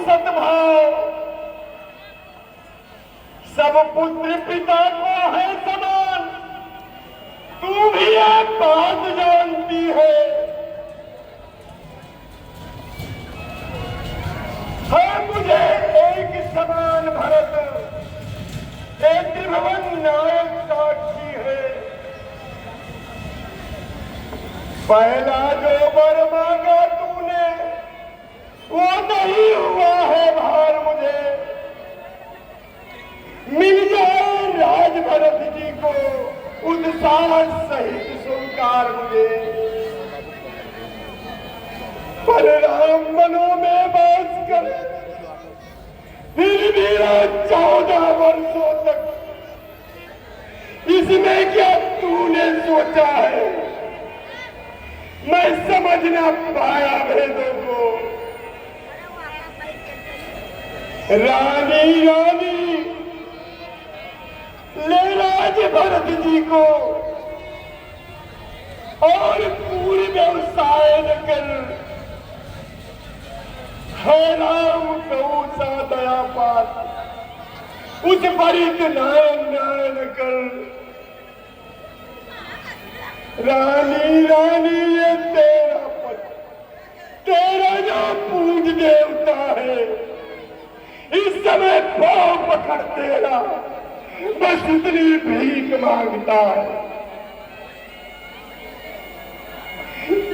सद्भाव, सब पुत्र पिता को है समान। तू भी एक बात जानती है मुझे एक समान भरत, एक त्रिभुवन नायक साक्षी है। पहला जो वर मांगा तूने वो नहीं हुआ है भार मुझे। मिल जाए राज भरत जी को उत्साह सहित स्वीकार मुझे। पर राम मनों में बास कर फिर भी 14 वर्षों तक इसमें क्या तूने सोचा है? मैं समझ ना पाया भेदों को। रानी रानी ले राज भरत जी को और पूरी व्यवसाय न कर। है राम कहूँ सा दया पात, उस परित नायन नायन कर। रानी रानी ये तेरा पद, तेरा जो पूज देवता है, इस समय पाँव पकड़ तेरा बस इतनी भीख मांगता है।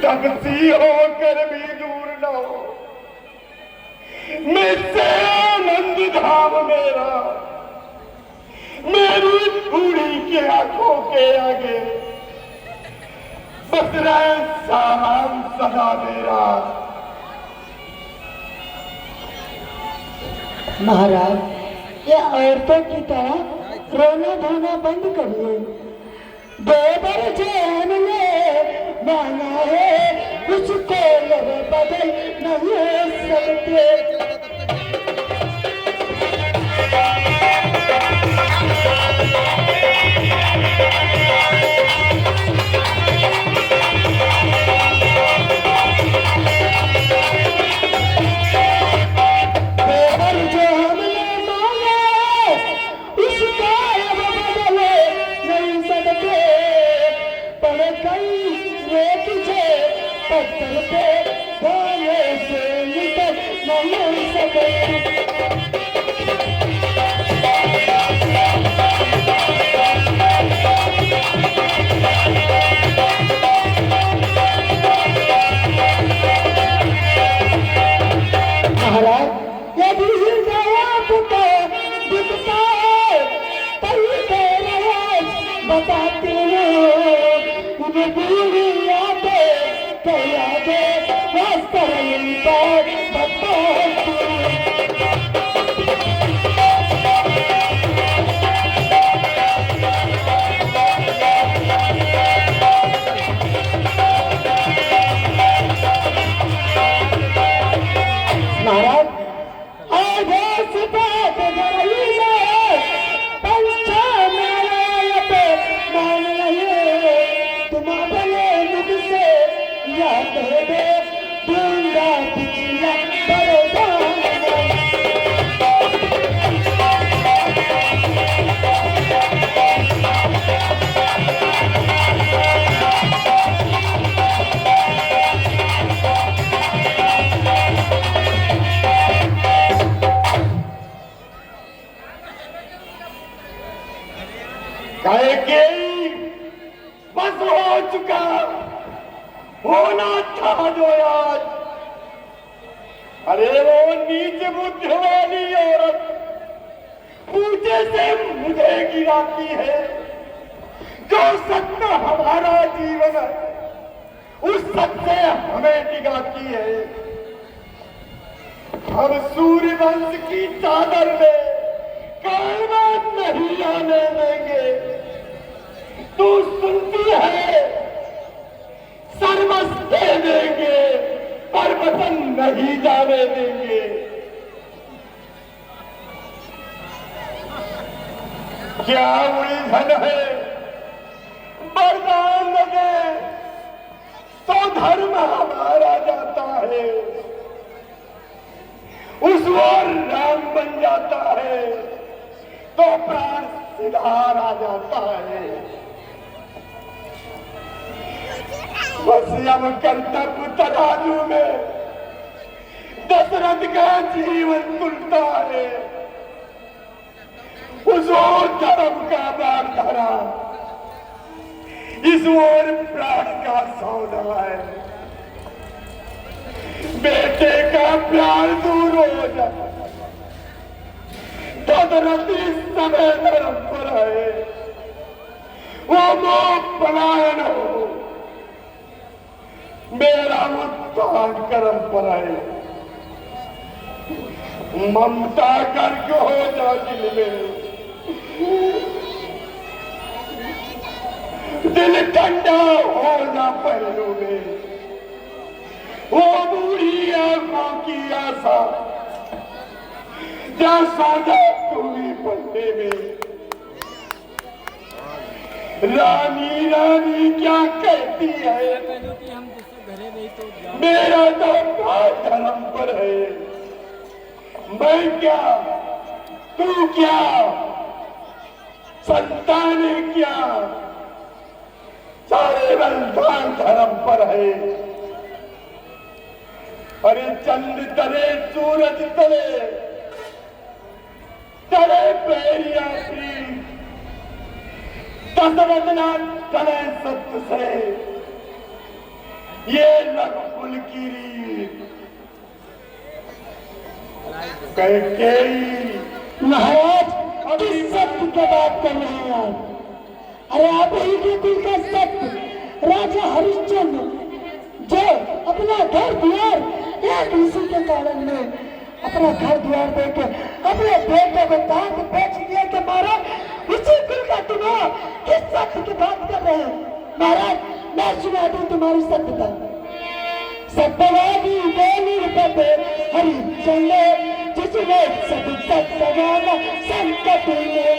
तपसी होकर भी दूर न हो मुझसे आनंद धाम मेरा। मेरी बूढ़ी के आंखों के आगे बस रहे साम सदा मेरा। महाराज ये औरतों की तरह रोना धोना बंद करिए। देवर जैन ने माना है उसको बदल नहीं सकते। बस हो चुका, होना था जो आज। अरे वो नीच बुद्धि वाली औरत पूछे से मुझे गिराती है। जो सत्य हमारा जीवन है उस सत्य हमें डिगाती है। हम सूर्य वंश की चादर में कायनात नहीं आने देंगे। तू सुनती है सर्वस्व दे देंगे पर वतन नहीं जाने देंगे। क्या उलझन है? वरदान लगे तो धर्म हमारा जाता है। उस ओर राम बन जाता है तो प्राण सिधार आ जाता है। बस अब कर्तव्य तराजू में दशरथ का जीवन तुलता है। उस ओर धर्म का बार धरा, इस ओर प्राण का सौदा है। बेटे का प्यार दूर हो जाए, दशरथ इस समय धर्म पर है, वो मोह पलायन हो, मेरा उत्थान कर्म पर है। ममता करके हो जा दिल में, दिल ठंडा हो ना पहलू में। वो बूढ़ी आंखों की आशा क्या सौदा पूरी पढ़ने में। रानी रानी क्या कहती है, मेरा तो धर्म पर है। मैं क्या, तू क्या, संतान क्या, सारे बलिदान धर्म पर है। अरे चंद तले, सूरज तले, तले पैरिया प्रीत, दशरथ ना चले सत्य से, ये लखपुल की रीत। महाराज किस सत्य की बात कर रहे हैं आप? अरे आप ही के दिल का सत्य राजा हरिश्चंद्र, जो अपना घर द्वार एक इसी के कारण में अपना घर द्वार देके अपने बेटे को दान बेच दिया के मारा, इसी दिल का तुम्हारा किस सत्य की बात कर रहे हैं? महाराज मैं सुना दूं तुम्हारी सत्यता। सत्यवादी बेनिर्पते हरिश्चंद्र, जिसने सब सत्य जाना संकट में।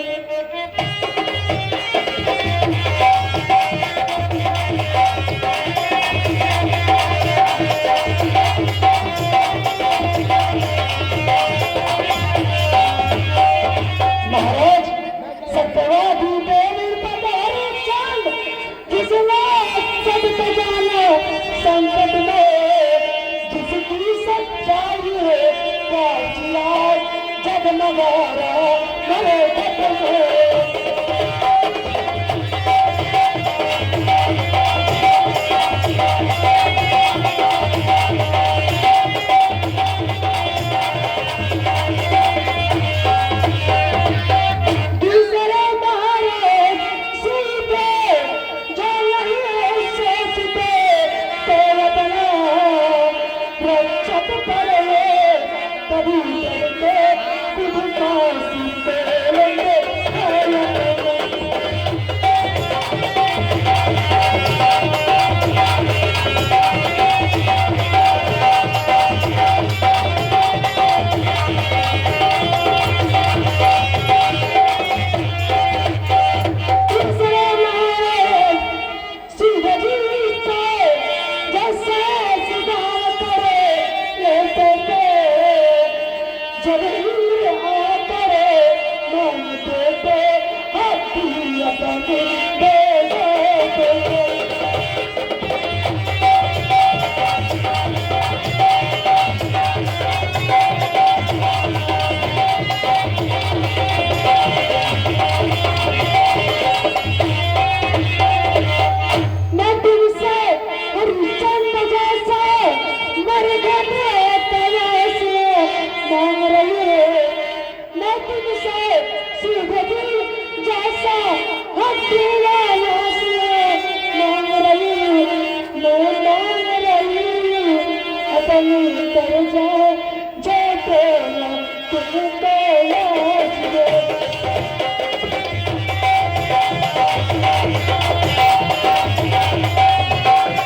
महाराज सत्यवादी बेनिर्पते हरिश्चंद्र, जिसने सत्य जाना संकट में। जिसकी सच्चाई है जगमगारा मेरे घर में। दूसरे मारे सीधे जो नहीं सोचते, तेरा बना रक्षक पड़े कभी डरते Thank you.